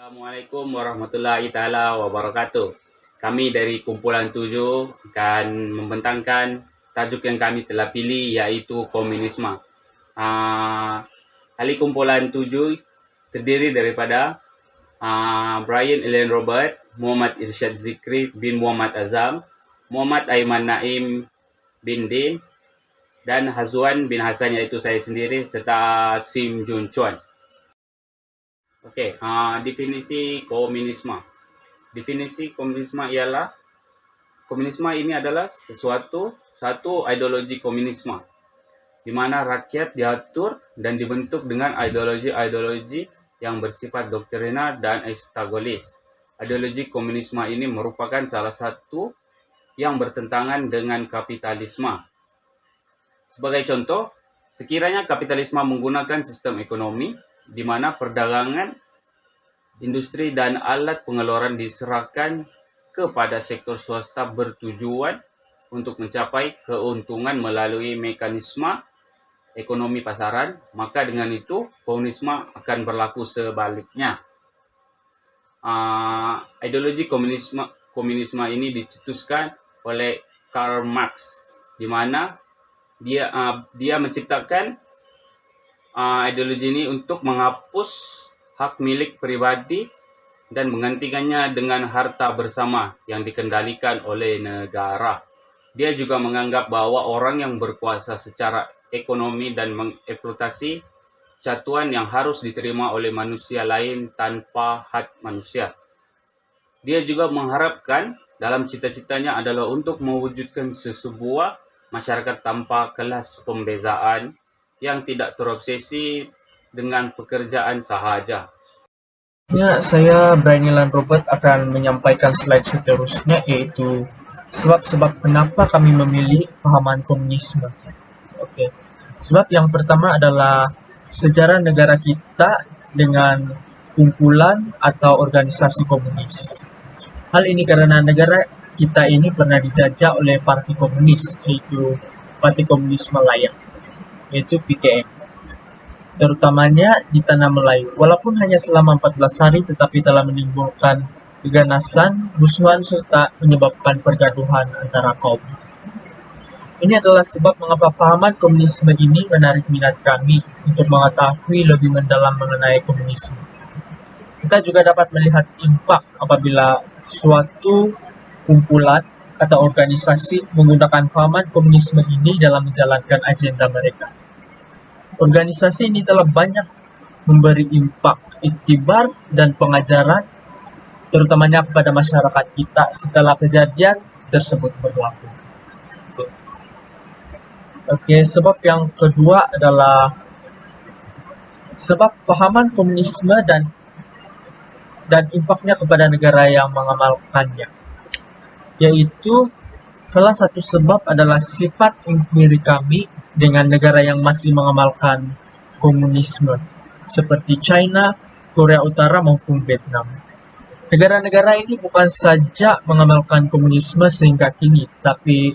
Assalamualaikum warahmatullahi taala wabarakatuh. Kami dari kumpulan 7 akan membentangkan tajuk yang kami telah pilih, yaitu komunisme. Ahli kumpulan 7 terdiri daripada Brian Ellen Robert, Muhammad Irsyad Zikri bin Muhammad Azam, Muhammad Aiman Naim bin Din, dan Hazwan bin Hasan, yaitu saya sendiri, serta Sim Jun Chuan. Okey, definisi komunisme. Definisi komunisme ialah, komunisme ini adalah satu ideologi komunisme, di mana rakyat diatur dan dibentuk dengan ideologi-ideologi yang bersifat doktrina dan estagolis. Ideologi komunisme ini merupakan salah satu yang bertentangan dengan kapitalisme. Sebagai contoh, sekiranya kapitalisme menggunakan sistem ekonomi di mana perdagangan, industri dan alat pengeluaran diserahkan kepada sektor swasta bertujuan untuk mencapai keuntungan melalui mekanisme ekonomi pasaran, maka dengan itu komunisme akan berlaku sebaliknya. Ideologi komunisme ini dicetuskan oleh Karl Marx, di mana dia menciptakan ideologi ini untuk menghapus hak milik pribadi dan menggantikannya dengan harta bersama yang dikendalikan oleh negara. Dia juga menganggap bahwa orang yang berkuasa secara ekonomi dan mengeksploitasi catuan yang harus diterima oleh manusia lain tanpa hak manusia. Dia juga mengharapkan dalam cita-citanya adalah untuk mewujudkan sebuah masyarakat tanpa kelas pembezaan yang tidak terobsesi dengan pekerjaan sahaja. Ya, saya Brian Ellen Robert akan menyampaikan slide seterusnya, yaitu sebab-sebab kenapa kami memilih fahaman komunisme. Oke. Sebab yang pertama adalah sejarah negara kita dengan kumpulan atau organisasi komunis. Hal ini karena negara kita ini pernah dijajah oleh parti komunis, yaitu Parti Komunis Malaya, yaitu PKM, terutamanya di tanah Melayu. Walaupun hanya selama 14 hari, tetapi telah menimbulkan keganasan, rusuhan, serta menyebabkan pergaduhan antara kaum. Ini adalah sebab mengapa pahaman komunisme ini menarik minat kami untuk mengetahui lebih mendalam mengenai komunisme. Kita juga dapat melihat impak apabila suatu kumpulan atau organisasi menggunakan fahaman komunisme ini dalam menjalankan agenda mereka. Organisasi ini telah banyak memberi impak, iktibar, dan pengajaran, terutamanya kepada masyarakat kita setelah kejadian tersebut berlaku. Oke, sebab yang kedua adalah sebab fahaman komunisme dan impaknya kepada negara yang mengamalkannya, yaitu salah satu sebab adalah sifat inquiry kami dengan negara yang masih mengamalkan komunisme, seperti China, Korea Utara, maupun Vietnam. Negara-negara ini bukan saja mengamalkan komunisme sehingga kini, tapi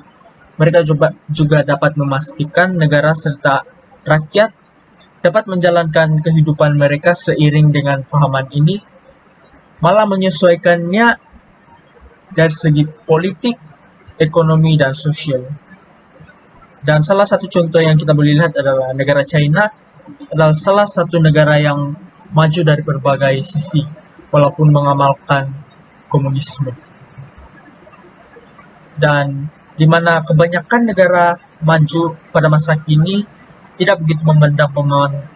mereka juga dapat memastikan negara serta rakyat dapat menjalankan kehidupan mereka seiring dengan fahaman ini, malah menyesuaikannya dari segi politik, ekonomi, dan sosial. Dan salah satu contoh yang kita boleh lihat adalah negara China adalah salah satu negara yang maju dari berbagai sisi, walaupun mengamalkan komunisme. Dan di mana kebanyakan negara maju pada masa kini tidak begitu memandang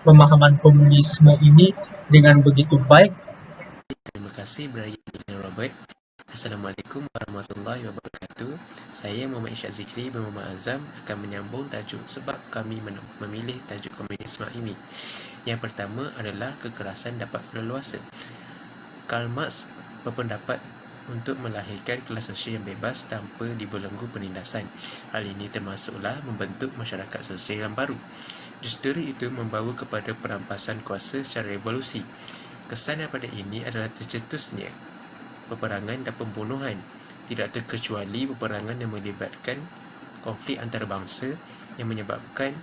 pemahaman komunisme ini dengan begitu baik. Terima kasih Brian dan Robert. Assalamualaikum warahmatullahi wabarakatuh. Saya Muhammad Irsyad Zikri bin Muhammad Azam akan menyambung tajuk sebab kami memilih tajuk komunisme ini. Yang pertama adalah kekerasan dapat berleluasa. Karl Marx berpendapat untuk melahirkan kelas sosial yang bebas tanpa dibelenggu penindasan. Hal ini termasuklah membentuk masyarakat sosial yang baru. Justru itu membawa kepada perampasan kuasa secara revolusi. Kesan daripada ini adalah tercetusnya peperangan dan pembunuhan, tidak terkecuali peperangan yang melibatkan konflik antarabangsa yang menyebabkan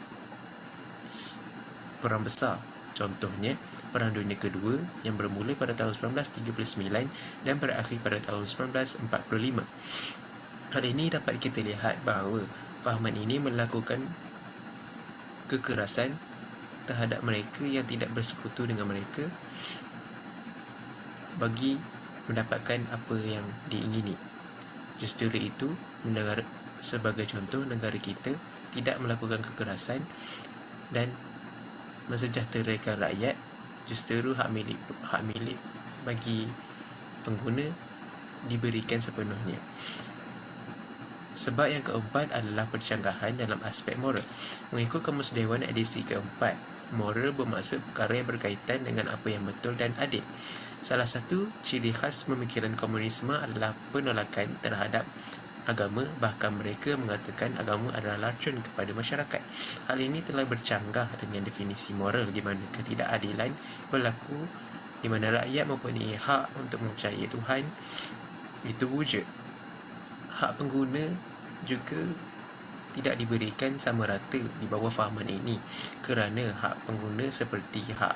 perang besar. Contohnya, Perang Dunia Kedua yang bermula pada tahun 1939 dan berakhir pada tahun 1945. Hal ini dapat kita lihat bahawa fahaman ini melakukan kekerasan terhadap mereka yang tidak bersekutu dengan mereka bagi mendapatkan apa yang diingini. Justru itu, sebagai contoh, negara kita tidak melakukan kekerasan dan mensejahterakan rakyat. Justru hak milik bagi pengguna diberikan sepenuhnya. Sebab yang keempat adalah percanggahan dalam aspek moral. Mengikut Kamus Dewan edisi keempat, moral bermaksud perkara yang berkaitan dengan apa yang betul dan adil. Salah satu ciri khas pemikiran komunisme adalah penolakan terhadap agama, bahkan mereka mengatakan agama adalah racun kepada masyarakat. Hal ini telah bercanggah dengan definisi moral di mana ketidakadilan berlaku, di mana rakyat mempunyai hak untuk mempercayai Tuhan itu wujud. Hak pengguna juga tidak diberikan sama rata di bawah fahaman ini, kerana hak pengguna seperti hak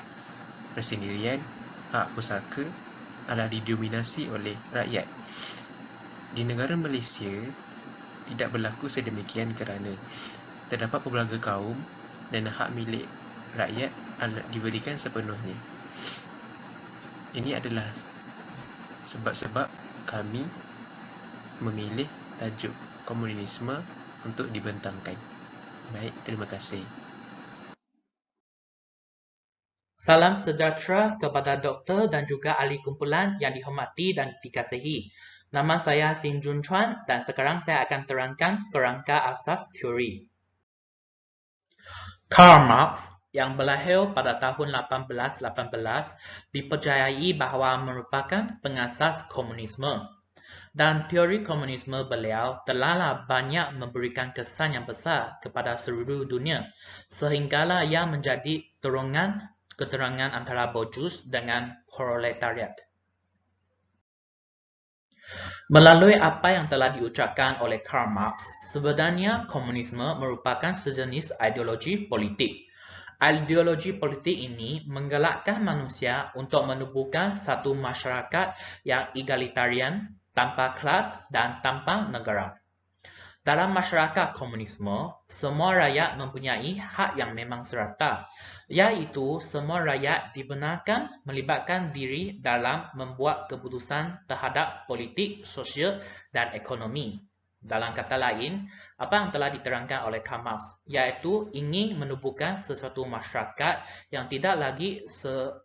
persendirian, hak pusaka adalah didominasi oleh rakyat. Di negara Malaysia tidak berlaku sedemikian kerana terdapat pelbagai kaum dan hak milik rakyat diberikan sepenuhnya. Ini adalah sebab-sebab kami memilih tajuk komunisme untuk dibentangkan. Baik, terima kasih. Salam sejahtera kepada doktor dan juga ahli kumpulan yang dihormati dan dikasihi. Nama saya Sin Jun Chuan dan sekarang saya akan terangkan kerangka asas teori. Karl Marx yang berlahir pada tahun 1818 dipercayai bahawa merupakan pengasas komunisme. Dan teori komunisme beliau telah banyak memberikan kesan yang besar kepada seluruh dunia sehinggalah ia menjadi keterangan antara borjus dengan proletariat. Melalui apa yang telah diucapkan oleh Karl Marx, sebenarnya komunisme merupakan sejenis ideologi politik. Ideologi politik ini menggalakkan manusia untuk menubuhkan satu masyarakat yang egalitarian, tanpa kelas dan tanpa negara. Dalam masyarakat komunisme, semua rakyat mempunyai hak yang memang serata, iaitu semua rakyat dibenarkan melibatkan diri dalam membuat keputusan terhadap politik, sosial dan ekonomi. Dalam kata lain, apa yang telah diterangkan oleh Karl Marx, iaitu ingin menubuhkan sesuatu masyarakat yang tidak lagi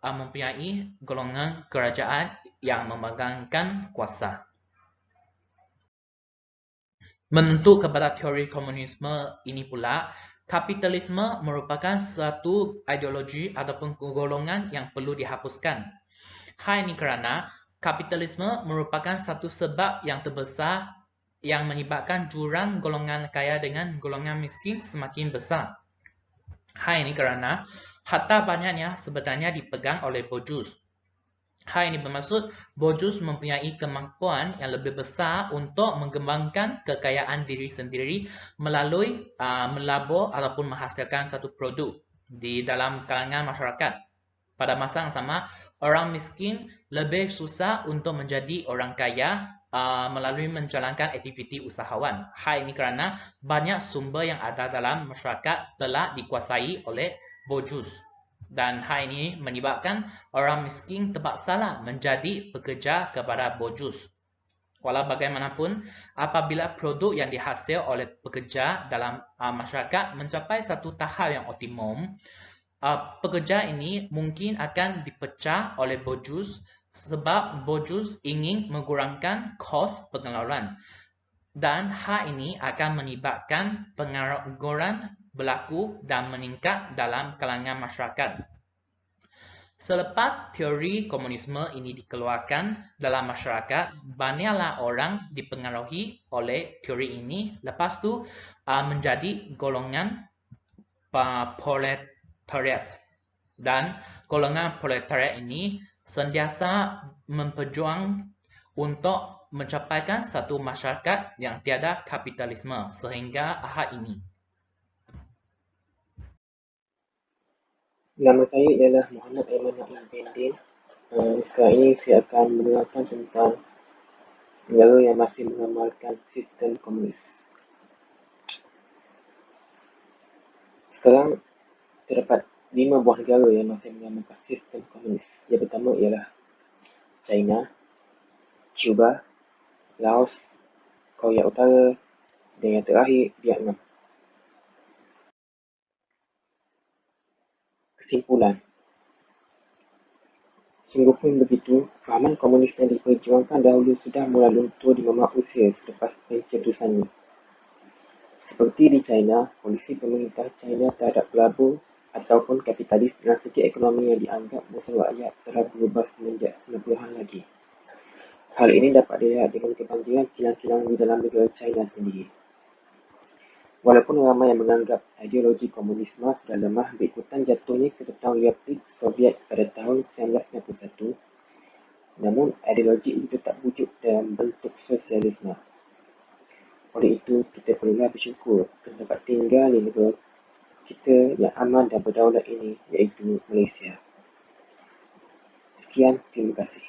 mempunyai golongan kerajaan yang memegangkan kuasa. Menentu kepada teori komunisme ini pula, kapitalisme merupakan suatu ideologi ataupun golongan yang perlu dihapuskan. Hal ini kerana kapitalisme merupakan satu sebab yang terbesar yang menyebabkan jurang golongan kaya dengan golongan miskin semakin besar. Hal ini kerana harta banyaknya sebenarnya dipegang oleh borjus. Hal ini bermaksud borjus mempunyai kemampuan yang lebih besar untuk mengembangkan kekayaan diri sendiri melalui melabur ataupun menghasilkan satu produk di dalam kalangan masyarakat. Pada masa yang sama, orang miskin lebih susah untuk menjadi orang kaya melalui menjalankan aktiviti usahawan. Hal ini kerana banyak sumber yang ada dalam masyarakat telah dikuasai oleh borjus. Dan hal ini menyebabkan orang miskin terpaksalah menjadi pekerja kepada borjus. Walau bagaimanapun, apabila produk yang dihasil oleh pekerja dalam masyarakat mencapai satu tahap yang optimum, pekerja ini mungkin akan dipecah oleh borjus sebab borjus ingin mengurangkan kos pengeluaran. Dan hal ini akan menyebabkan pengangguran berlaku dan meningkat dalam kalangan masyarakat. Selepas teori komunisme ini dikeluarkan dalam masyarakat, banyaklah orang dipengaruhi oleh teori ini, lepas tu menjadi golongan proletariat. Dan golongan proletariat ini sentiasa memperjuang untuk mencapaikan satu masyarakat yang tiada kapitalisme sehingga ahad ini. Nama saya ialah Muhammad Aiman Naim bin Din. Sekarang ini saya akan menerangkan tentang negara yang masih mengamalkan sistem komunis. Sekarang terdapat 5 buah negara yang masih mengamalkan sistem komunis. Yang pertama ialah China, Cuba, Laos, Korea Utara dan yang terakhir Vietnam. Kesimpulan, sungguh pun begitu, fahaman komunis yang diperjuangkan dahulu sudah mula luntur di mamak usia selepas pencetusannya. Seperti di China, polisi pemerintah China terhadap pelabur ataupun kapitalis dengan segi ekonomi yang dianggap musuh rakyat telah berubah semenjak 90-an lagi. Hal ini dapat dilihat dengan kebanjiran kilang-kilang di dalam negara China sendiri. Walaupun ramai yang menganggap ideologi komunisme sudah lemah berikutan jatuhnya Kesatuan Republik Soviet pada tahun 1991, namun ideologi itu tetap wujud dalam bentuk sosialisme. Oleh itu, kita perlulah bersyukur kerana dapat tinggal di negara kita yang aman dan berdaulat ini, iaitu Malaysia. Sekian, terima kasih.